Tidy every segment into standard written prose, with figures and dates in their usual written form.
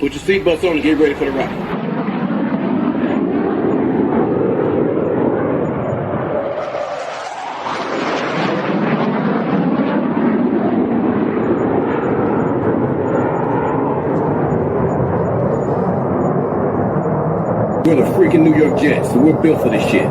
Put your seatbelts on and get ready for the ride. We're the freaking New York Jets, so we're built for this shit.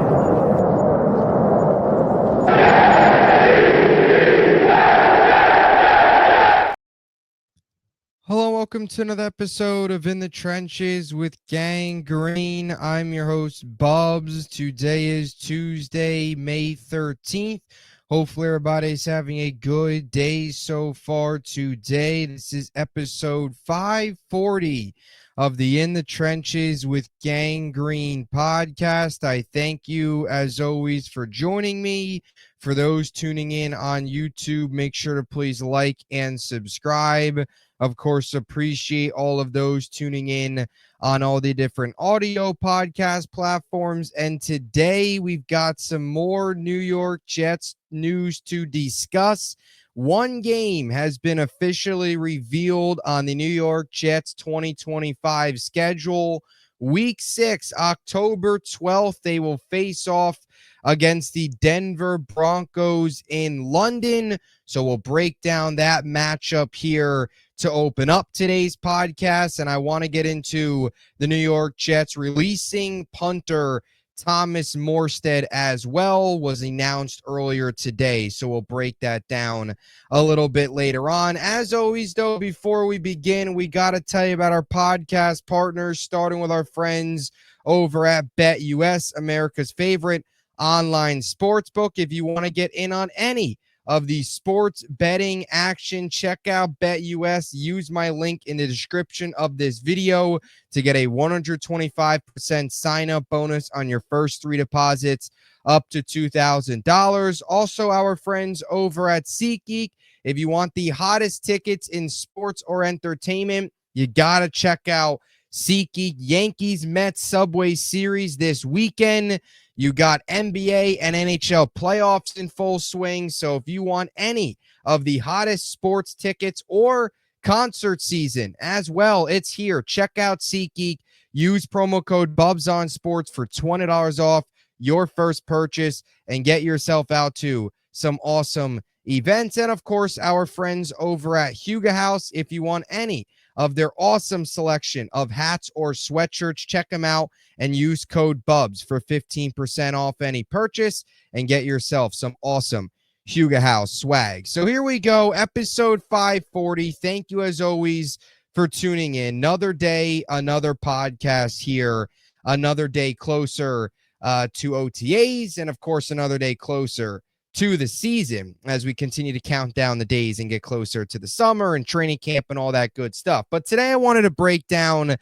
Hello, welcome to another episode of In the Trenches with Gang Green. I'm your host, Bubbs. Today is Tuesday, May 13th. Hopefully everybody's having a good day so far today. This is episode 540 of the In the Trenches with Gang Green podcast. I thank you, as always, for joining me. For those tuning in on YouTube, make sure to please like and subscribe. Of course, appreciate all of those tuning in on all the different audio podcast platforms. And today we've got some more New York Jets news to discuss. One game has been officially revealed on the New York Jets 2025 schedule. Week 6, October 12th, they will face off against the Denver Broncos in London. So we'll break down that matchup here to open up today's podcast. And I want to get into the New York Jets releasing punter Thomas Morstead as well. Was announced earlier today. So we'll break that down a little bit later on. As always, though, before we begin, we got to tell you about our podcast partners, starting with our friends over at BetUS, America's favorite online sportsbook. If you want to get in on any of the sports betting action, check out BetUS. Use my link in the description of this video to get a 125% sign-up bonus on your first 3 deposits up to $2,000. Also, our friends over at SeatGeek. If you want the hottest tickets in sports or entertainment, you got to check out SeatGeek. Yankees Mets Subway Series this weekend. You got NBA and NHL playoffs in full swing. So if you want any of the hottest sports tickets or concert season as well, it's here. Check out SeatGeek. Use promo code BubsOnSports for $20 off your first purchase and get yourself out to some awesome events. And of course, our friends over at Huga House. If you want any of their awesome selection of hats or sweatshirts, check them out and use code BUBS for 15% off any purchase and get yourself some awesome Huga House swag. So here we go, episode 540. Thank you as always for tuning in. Another day, another podcast here, another day closer to OTAs, and of course another day closer to the season as we continue to count down the days and get closer to the summer and training camp and all that good stuff. But today I wanted to break down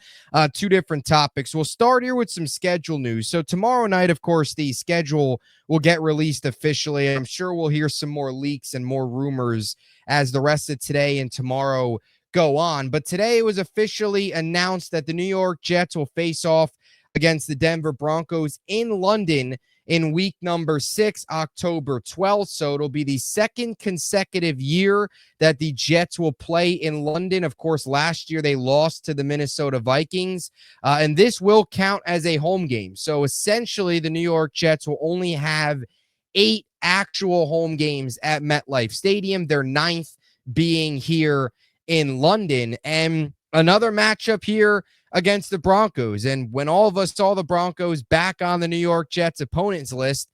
2 different topics. We'll start here with some schedule news. So tomorrow night, of course, the schedule will get released officially. I'm sure we'll hear some more leaks and more rumors as the rest of today and tomorrow go on. But today it was officially announced that the New York Jets will face off against the Denver Broncos in London in week number 6, October 12th. So it'll be the second consecutive year that the Jets will play in London. Of course, last year they lost to the Minnesota Vikings, and this will count as a home game. So essentially, the New York Jets will only have 8 actual home games at MetLife Stadium, their 9th being here in London. And another matchup here against the Broncos. And when all of us saw the Broncos back on the New York Jets opponents list,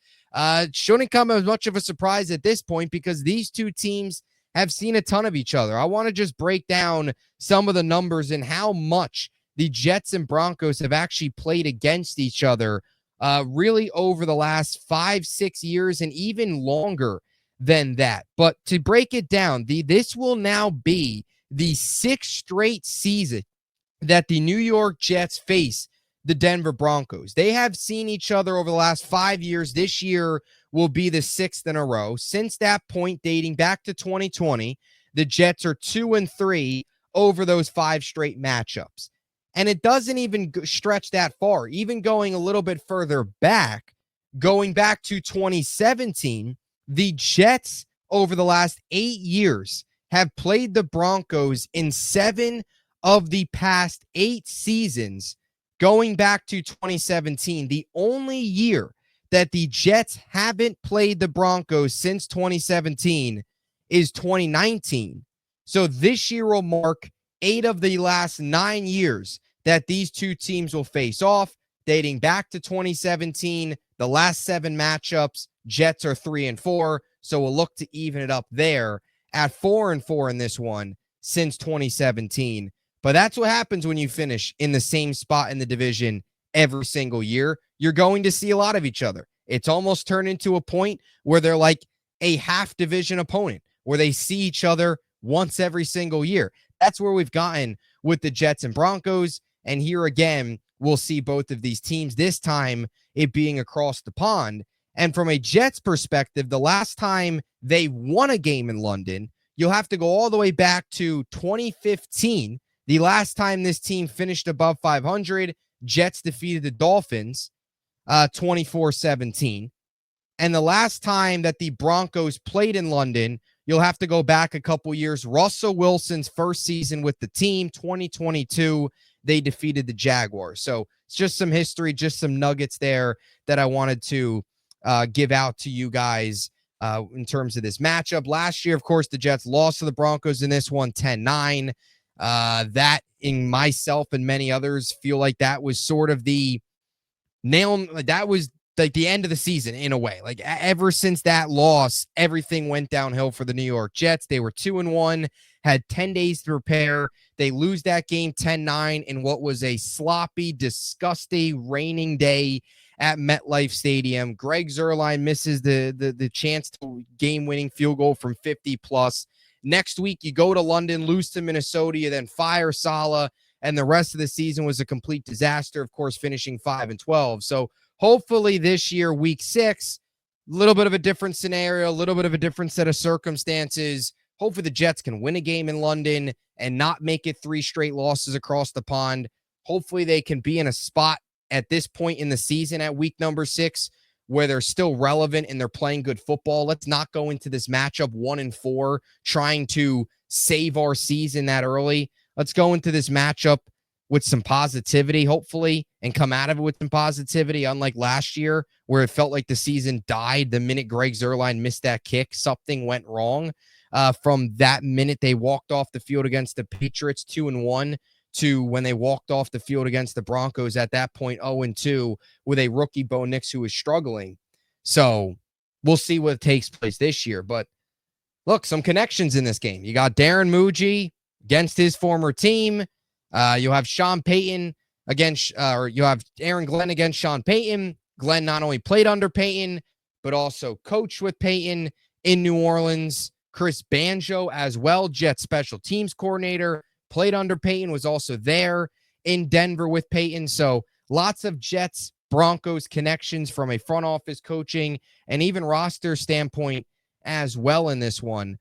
shouldn't come as much of a surprise at this point because these two teams have seen a ton of each other. I want to just break down some of the numbers and how much the Jets and Broncos have actually played against each other really over the last 5-6 years and even longer than that. But to break it down, this will now be the 6th straight season that the New York Jets face the Denver Broncos. They have seen each other over the last 5 years. This year will be the 6th in a row. Since that point, dating back to 2020, the Jets are 2-3 over those 5 straight matchups. And it doesn't even stretch that far. Even going a little bit further back, going back to 2017, the Jets over the last 8 years have played the Broncos in 7 of the past 8 seasons, going back to 2017, the only year that the Jets haven't played the Broncos since 2017 is 2019. So this year will mark 8 of the last 9 years that these two teams will face off, dating back to 2017. The last 7 matchups, Jets are 3-4, so we'll look to even it up there at 4-4 in this one since 2017. But that's what happens when you finish in the same spot in the division every single year. You're going to see a lot of each other. It's almost turned into a point where they're like a half division opponent, where they see each other once every single year. That's where we've gotten with the Jets and Broncos. And here again, we'll see both of these teams, this time it being across the pond. And from a Jets perspective, the last time they won a game in London, you'll have to go all the way back to 2015. The last time this team finished above 500, Jets defeated the Dolphins 24-17. And the last time that the Broncos played in London, you'll have to go back a couple years. Russell Wilson's first season with the team, 2022, they defeated the Jaguars. So it's just some history, just some nuggets there that I wanted to give out to you guys in terms of this matchup. Last year, of course, the Jets lost to the Broncos in this one, 10-9. That, in myself and many others, feel like that was sort of the nail. That was like the end of the season in a way. Like ever since that loss, everything went downhill for the New York Jets. They were 2-1, had 10 days to prepare. They lose that game 10-9 in what was a sloppy, disgusting, raining day at MetLife Stadium. Greg Zuerlein misses the chance to game-winning field goal from 50 plus. Next week, you go to London, lose to Minnesota, you then fire Saleh, and the rest of the season was a complete disaster, of course, finishing 5-12. So hopefully this year, week 6, a little bit of a different scenario, a little bit of a different set of circumstances. Hopefully the Jets can win a game in London and not make it 3 straight losses across the pond. Hopefully they can be in a spot at this point in the season at week number 6 where they're still relevant and they're playing good football. Let's not go into this matchup 1-4 trying to save our season that early. Let's go into this matchup with some positivity, hopefully, and come out of it with some positivity, unlike last year where it felt like the season died the minute Greg Zuerlein missed that kick. Something went wrong from that minute they walked off the field against the Patriots 2-1 to when they walked off the field against the Broncos at that point 0-2 with a rookie Bo Nix who was struggling. So we'll see what takes place this year. But look, some connections in this game. You got Darren Muji against his former team. You'll have Sean Payton against, or you have Aaron Glenn against Sean Payton. Glenn not only played under Payton, but also coached with Payton in New Orleans. Chris Banjo as well, Jets special teams coordinator, played under Payton, was also there in Denver with Payton. So lots of Jets, Broncos connections from a front office coaching and even roster standpoint as well in this one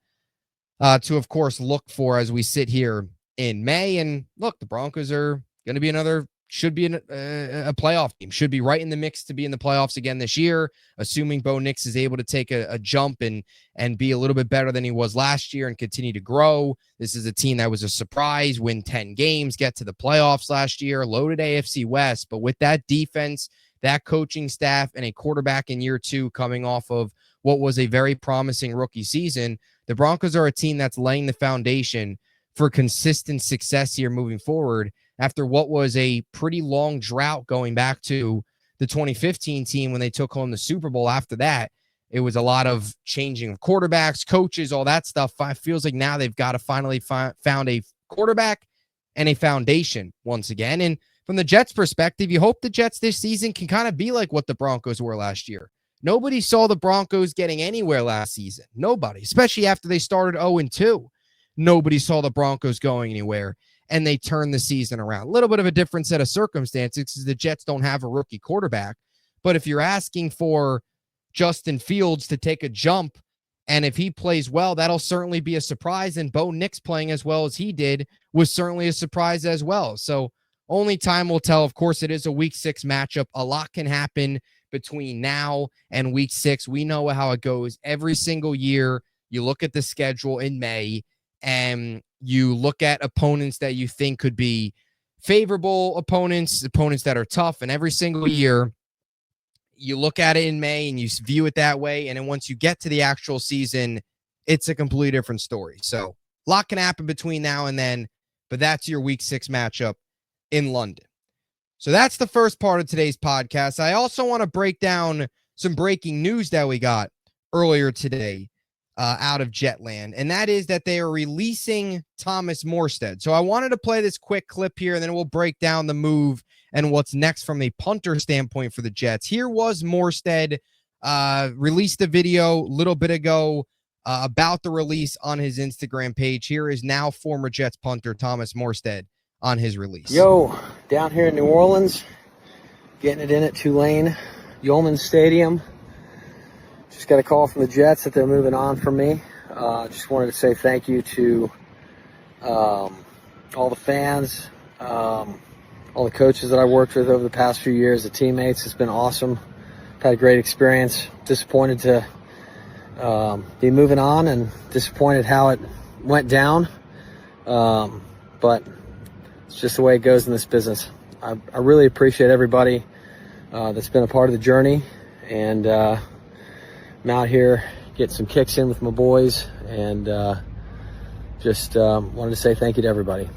to, of course, look for as we sit here in May. And look, the Broncos are going to be should be a playoff team, should be right in the mix to be in the playoffs again this year, assuming Bo Nix is able to take a jump and be a little bit better than he was last year and continue to grow. This is a team that was a surprise, win 10 games, get to the playoffs last year, loaded AFC West. But with that defense, that coaching staff, and a quarterback in year 2 coming off of what was a very promising rookie season, the Broncos are a team that's laying the foundation for consistent success here moving forward after what was a pretty long drought going back to the 2015 team when they took home the Super Bowl. After that, it was a lot of changing of quarterbacks, coaches, all that stuff. It feels like now they've got to finally found a quarterback and a foundation once again. And from the Jets' perspective, you hope the Jets this season can kind of be like what the Broncos were last year. Nobody saw the Broncos getting anywhere last season. Nobody, especially after they started 0-2. Nobody saw the Broncos going anywhere, and they turned the season around. A little bit of a different set of circumstances because the Jets don't have a rookie quarterback. But if you're asking for Justin Fields to take a jump, and if he plays well, that'll certainly be a surprise. And Bo Nix playing as well as he did was certainly a surprise as well. So only time will tell. Of course, it is a week 6 matchup. A lot can happen between now and week 6. We know how it goes every single year. You look at the schedule in May, and you look at opponents that you think could be favorable opponents that are tough, and every single year you look at it in May and you view it that way, and then once you get to the actual season, it's a completely different story. So a lot can happen between now and then, but that's your week 6 matchup in London. So that's the first part of today's podcast. I also want to break down some breaking news that we got earlier today out of Jetland, and that is that they are releasing Thomas Morstead. So I wanted to play this quick clip here, and then we'll break down the move and what's next from a punter standpoint for the Jets. Here was Morstead, released a video a little bit ago about the release on his Instagram page. Here is now former Jets punter Thomas Morstead on his release. Yo, down here in New Orleans, getting it in at Tulane Yeoman Stadium. Just got a call from the Jets that they're moving on from me. Just wanted to say thank you to all the fans, all the coaches that I worked with over the past few years, the teammates. It's been awesome. Had a great experience. Disappointed to be moving on and disappointed how it went down. But it's just the way it goes in this business. I really appreciate everybody that's been a part of the journey, and I'm out here getting some kicks in with my boys, and just wanted to say thank you to everybody.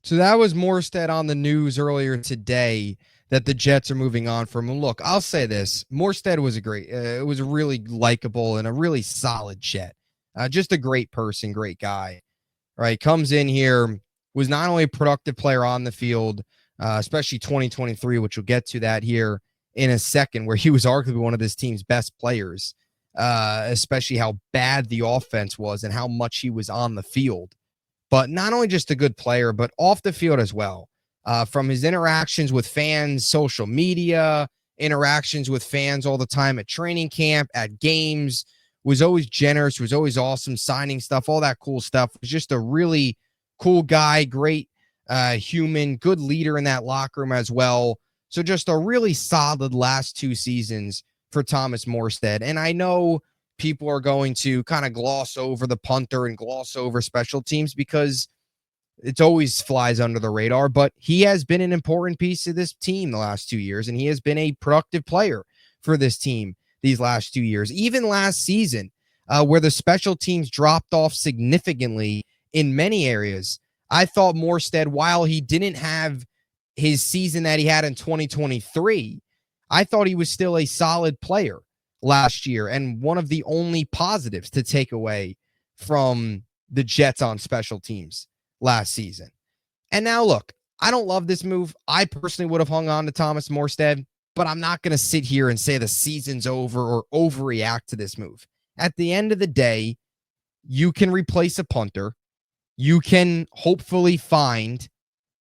So that was Morstead on the news earlier today that the Jets are moving on from him. Look, I'll say this. Morstead was it was a really likable and a really solid Jet. Just a great person, great guy. Right, comes in here, was not only a productive player on the field, especially 2023, which we'll get to that here in a second, where he was arguably one of this team's best players, especially how bad the offense was and how much he was on the field. But not only just a good player, but off the field as well. From his interactions with fans, social media, interactions with fans all the time at training camp, at games, was always generous, was always awesome, signing stuff, all that cool stuff. Was just a really cool guy, great human, good leader in that locker room as well. So just a really solid last 2 seasons for Thomas Morstead. And I know people are going to kind of gloss over the punter and gloss over special teams because it's always flies under the radar, but he has been an important piece of this team the last 2 years, and he has been a productive player for this team these last 2 years. Even last season, where the special teams dropped off significantly in many areas, I thought Morstead, while he didn't have his season that he had in 2023, I thought he was still a solid player last year and one of the only positives to take away from the Jets on special teams last season. And now look, I don't love this move. I personally would have hung on to Thomas Morstead, but I'm not going to sit here and say the season's over or overreact to this move. At the end of the day, you can replace a punter. You can hopefully find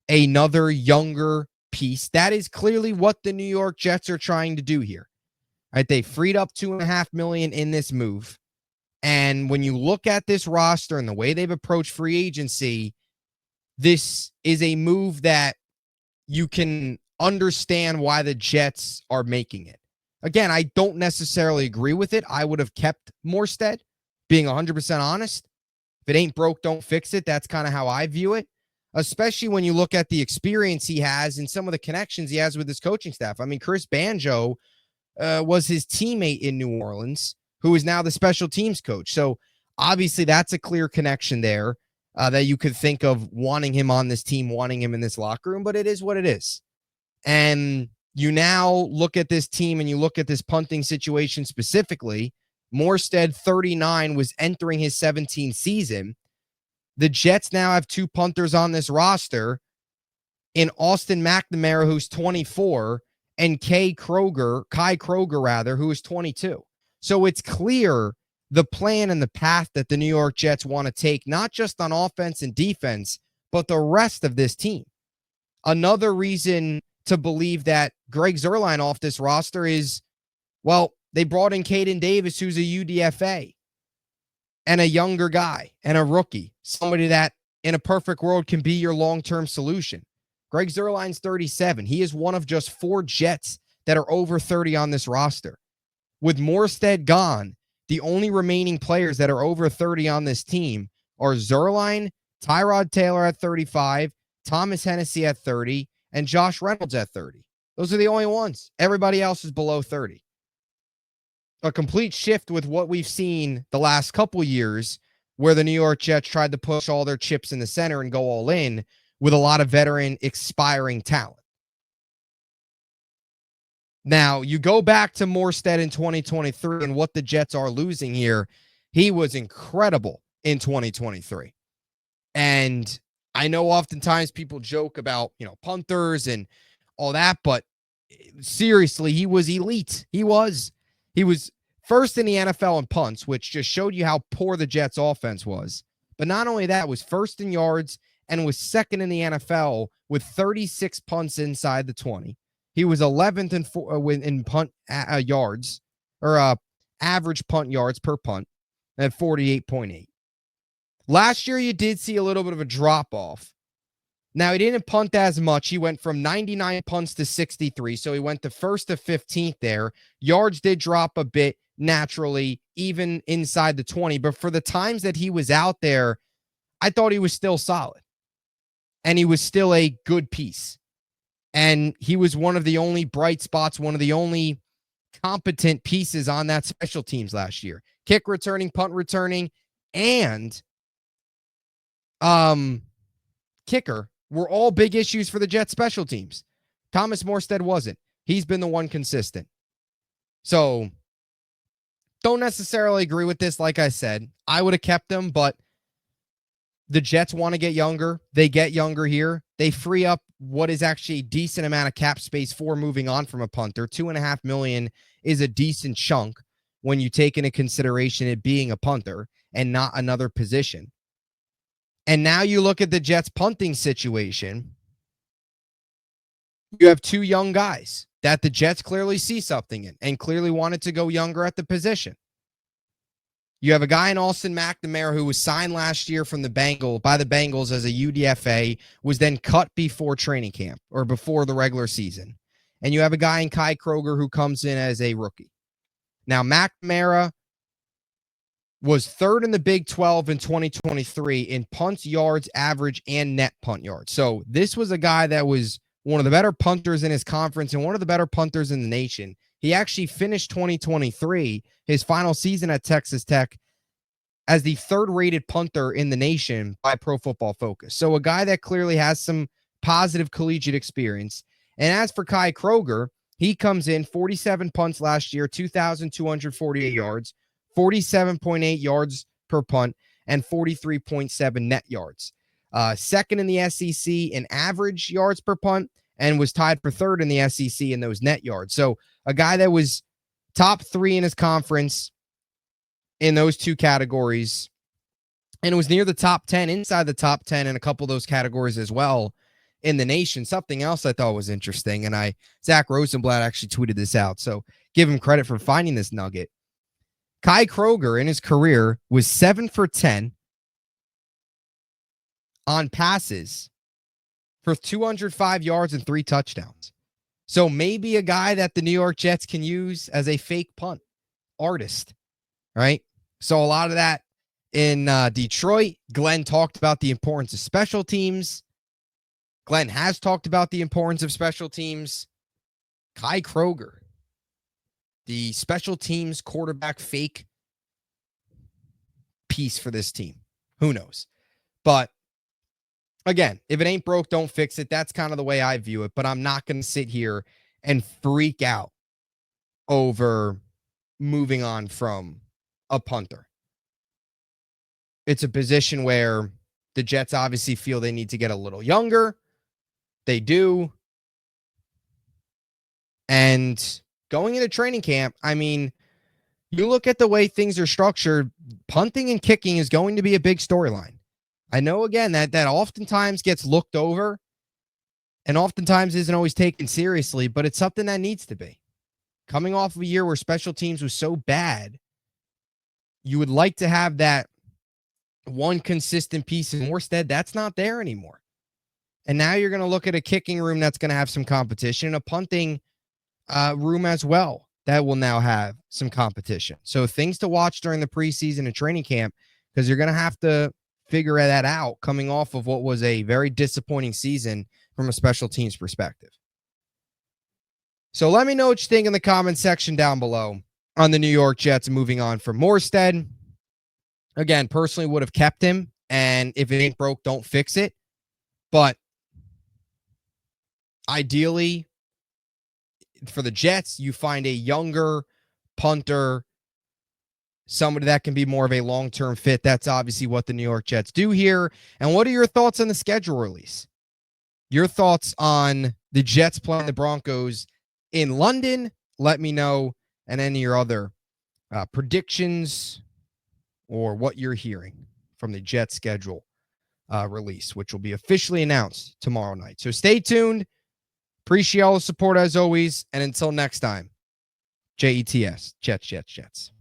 another younger piece. That is clearly what the New York Jets are trying to do here. Right? They freed up $2.5 million in this move. And when you look at this roster and the way they've approached free agency, this is a move that you can understand why the Jets are making it. Again, I don't necessarily agree with it. I would have kept Morstead, being 100% honest. If it ain't broke, don't fix it. That's kind of how I view it, especially when you look at the experience he has and some of the connections he has with his coaching staff. I mean, Chris Banjo was his teammate in New Orleans, who is now the special teams coach. So obviously that's a clear connection there that you could think of wanting him on this team, wanting him in this locker room, but it is what it is. And you now look at this team and you look at this punting situation specifically. Morstead, 39, was entering his 17th season. The Jets now have 2 punters on this roster in Austin McNamara, who's 24, and Kai Kroger, who is 22. So it's clear the plan and the path that the New York Jets want to take, not just on offense and defense, but the rest of this team. Another reason to believe that Greg Zuerlein off this roster is, well, they brought in Caden Davis, who's a UDFA, and a younger guy and a rookie, somebody that in a perfect world can be your long-term solution. Greg Zuerlein's 37. He is one of just 4 Jets that are over 30 on this roster. With Morstead gone, the only remaining players that are over 30 on this team are Zerline, Tyrod Taylor at 35, Thomas Hennessy at 30, and Josh Reynolds at 30. Those are the only ones. Everybody else is below 30. A complete shift with what we've seen the last couple years, where the New York Jets tried to push all their chips in the center and go all in with a lot of veteran expiring talent. Now, you go back to Morstead in 2023 and what the Jets are losing here. He was incredible in 2023. And I know oftentimes people joke about, punters and all that, but seriously, he was elite. He was first in the NFL in punts, which just showed you how poor the Jets offense was. But not only that, was first in yards and was second in the NFL with 36 punts inside the 20. He was 11th in punt yards, or average punt yards per punt at 48.8. Last year, you did see a little bit of a drop-off. Now, he didn't punt as much. He went from 99 punts to 63, so he went to first to 15th there. Yards did drop a bit naturally, even inside the 20, but for the times that he was out there, I thought he was still solid, and he was still a good piece. And he was one of the only bright spots, one of the only competent pieces on that special teams last year. Kick returning, punt returning, and kicker were all big issues for the Jets special teams. Thomas Morstead wasn't. He's been the one consistent. So, don't necessarily agree with this. Like I said, I would have kept him, but the Jets want to get younger. They get younger here. They free up what is actually a decent amount of cap space for moving on from a punter. $2.5 million is a decent chunk when you take into consideration it being a punter and not another position. And now you look at the Jets punting situation. You have two young guys that the Jets clearly see something in and clearly wanted to go younger at the position. You have a guy in Austin McNamara who was signed last year from by the Bengals as a UDFA, was then cut before training camp or before the regular season. And you have a guy in Kai Kroger who comes in as a rookie. Now, McNamara was third in the Big 12 in 2023 in punt yards, average, and net punt yards. So this was a guy that was one of the better punters in his conference and one of the better punters in the nation. He actually finished 2023, his final season at Texas Tech, as the third-rated punter in the nation by Pro Football Focus. So a guy that clearly has some positive collegiate experience. And as for Kai Kroger, he comes in 47 punts last year, 2,248 yards, 47.8 yards per punt, and 43.7 net yards. Second in the SEC in average yards per punt, and was tied for third in the SEC in those net yards. So a guy that was top 3 in his conference in those two categories, and was near the top 10, inside the top 10 in a couple of those categories as well in the nation. Something else I thought was interesting, and Zach Rosenblatt actually tweeted this out, so give him credit for finding this nugget. Kai Kroger in his career was 7 for 10 on passes for 205 yards and 3 touchdowns. So maybe a guy that the New York Jets can use as a fake punt artist, right? So a lot of that in Detroit. Glenn talked about the importance of special teams. Glenn has talked about the importance of special teams. Kai Kroger, the special teams quarterback fake piece for this team. Who knows? But again, if it ain't broke, don't fix it. That's kind of the way I view it. But I'm not going to sit here and freak out over moving on from a punter. It's a position where the Jets obviously feel they need to get a little younger. They do. And going into training camp, I mean, you look at the way things are structured, punting and kicking is going to be a big storyline. I know, again, that oftentimes gets looked over and oftentimes isn't always taken seriously, but it's something that needs to be. Coming off of a year where special teams was so bad, you would like to have that one consistent piece in Morstead. That's not there anymore. And now you're going to look at a kicking room that's going to have some competition, a punting room as well. that will now have some competition. So things to watch during the preseason and training camp, because you're going to have to figure that out coming off of what was a very disappointing season from a special teams perspective. So let me know what you think in the comment section down below on the New York Jets moving on from Morstead. Again, personally would have kept him, and if it ain't broke, don't fix it. But ideally, for the Jets, you find a younger punter, somebody that can be more of a long-term fit. That's obviously what the New York Jets do here. And what are your thoughts on the schedule release? Your thoughts on the Jets playing the Broncos in London? Let me know. And any of your other predictions or what you're hearing from the Jets schedule release, which will be officially announced tomorrow night. So stay tuned. Appreciate all the support as always. And until next time, JETS, Jets, Jets, Jets.